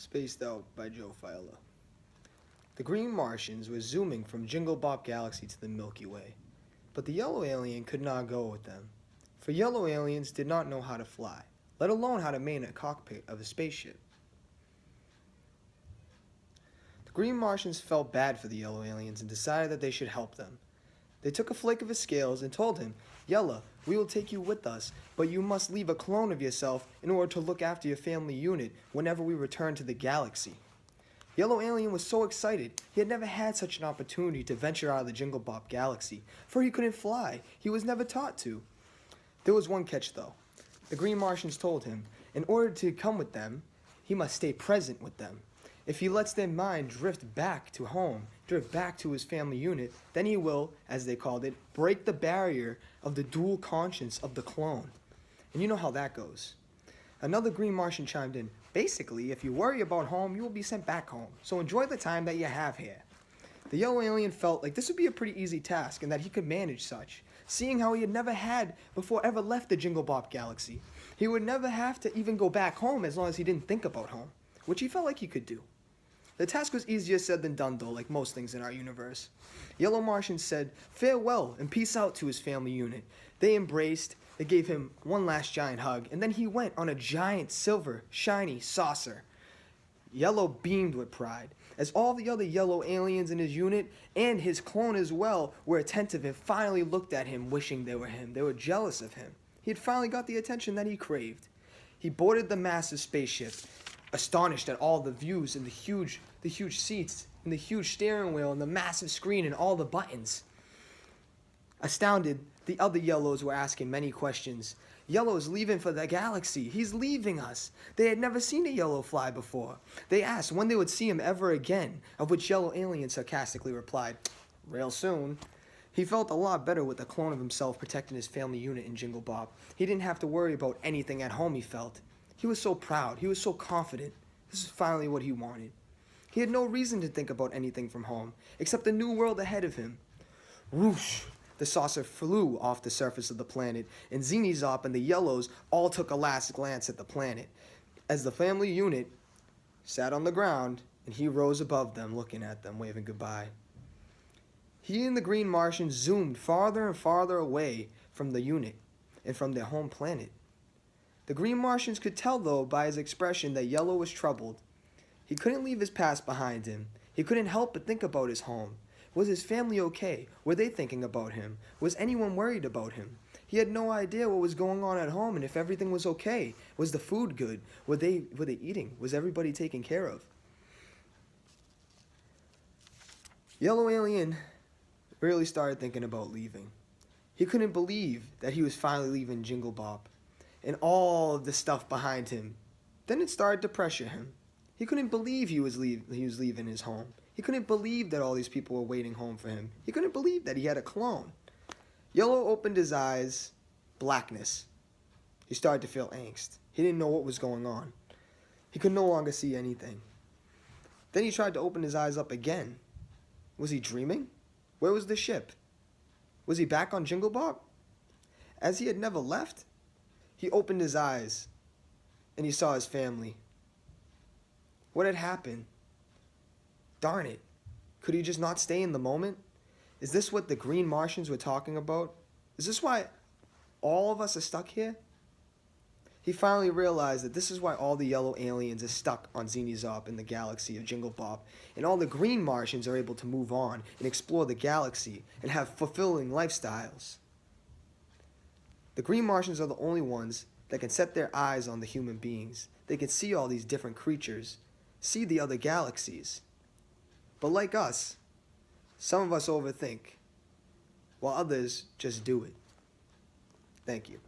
Spaced Out by Joe Fiala. The green Martians were zooming from Jingle Bop Galaxy to the Milky Way, but the yellow alien could not go with them, for yellow aliens did not know how to fly, let alone how to man a cockpit of a spaceship. The green Martians felt bad for the yellow aliens and decided that they should help them. They took a flake of his scales and told him, "Yella, we will take you with us, but you must leave a clone of yourself in order to look after your family unit whenever we return to the galaxy." Yellow Alien was so excited. He had never had such an opportunity to venture out of the Jingle Bop Galaxy, for he couldn't fly. He was never taught to. There was one catch, though. The green Martians told him, in order to come with them, he must stay present with them. If he lets their mind drift back to home, drift back to his family unit, then he will, as they called it, break the barrier of the dual conscience of the clone. And you know how that goes. Another green Martian chimed in, "Basically, if you worry about home, you will be sent back home, so enjoy the time that you have here." The yellow alien felt like this would be a pretty easy task and that he could manage such, seeing how he had never had before ever left the Jingle Bop Galaxy. He would never have to even go back home as long as he didn't think about home, which he felt like he could do. The task was easier said than done, though, like most things in our universe. Yellow Martian said farewell and peace out to his family unit. They embraced, they gave him one last giant hug, and then he went on a giant silver, shiny saucer. Yellow beamed with pride, as all the other yellow aliens in his unit, and his clone as well, were attentive and finally looked at him, wishing they were him. They were jealous of him. He had finally got the attention that he craved. He boarded the massive spaceship, astonished at all the views and the huge seats and the huge steering wheel and the massive screen and all the buttons. Astounded, the other yellows were asking many questions. "Yellow's leaving for the galaxy. He's leaving us." They had never seen a yellow fly before. They asked when they would see him ever again, of which Yellow Alien sarcastically replied, "Real soon." He felt a lot better with a clone of himself protecting his family unit in Jingle Bop. He didn't have to worry about anything at home, he felt. He was so proud. He was so confident. This is finally what he wanted. He had no reason to think about anything from home, except the new world ahead of him. Whoosh! The saucer flew off the surface of the planet, and Zinizop and the Yellows all took a last glance at the planet, as the family unit sat on the ground, and he rose above them, looking at them, waving goodbye. He and the green Martians zoomed farther and farther away from the unit and from their home planet. The green Martians could tell, though, by his expression that Yellow was troubled. He couldn't leave his past behind him. He couldn't help but think about his home. Was his family okay? Were they thinking about him? Was anyone worried about him? He had no idea what was going on at home and if everything was okay. Was the food good? Were they eating? Was everybody taken care of? Yellow Alien really started thinking about leaving. He couldn't believe that he was finally leaving Jingle Bop and all of the stuff behind him. Then it started to pressure him. He couldn't believe he was leaving his home. He couldn't believe that all these people were waiting home for him. He couldn't believe that he had a clone. Yellow opened his eyes. Blackness. He started to feel angst. He didn't know what was going on. He could no longer see anything. Then he tried to open his eyes up again. Was he dreaming? Where was the ship? Was he back on Jingle Bop? As he had never left, he opened his eyes and he saw his family. What had happened? Darn it. Could he just not stay in the moment? Is this what the green Martians were talking about? Is this why all of us are stuck here? He finally realized that this is why all the yellow aliens are stuck on Zinizop in the galaxy of Jingle Bop, and all the green Martians are able to move on and explore the galaxy and have fulfilling lifestyles. The green Martians are the only ones that can set their eyes on the human beings. They can see all these different creatures, see the other galaxies. But like us, some of us overthink, while others just do it. Thank you.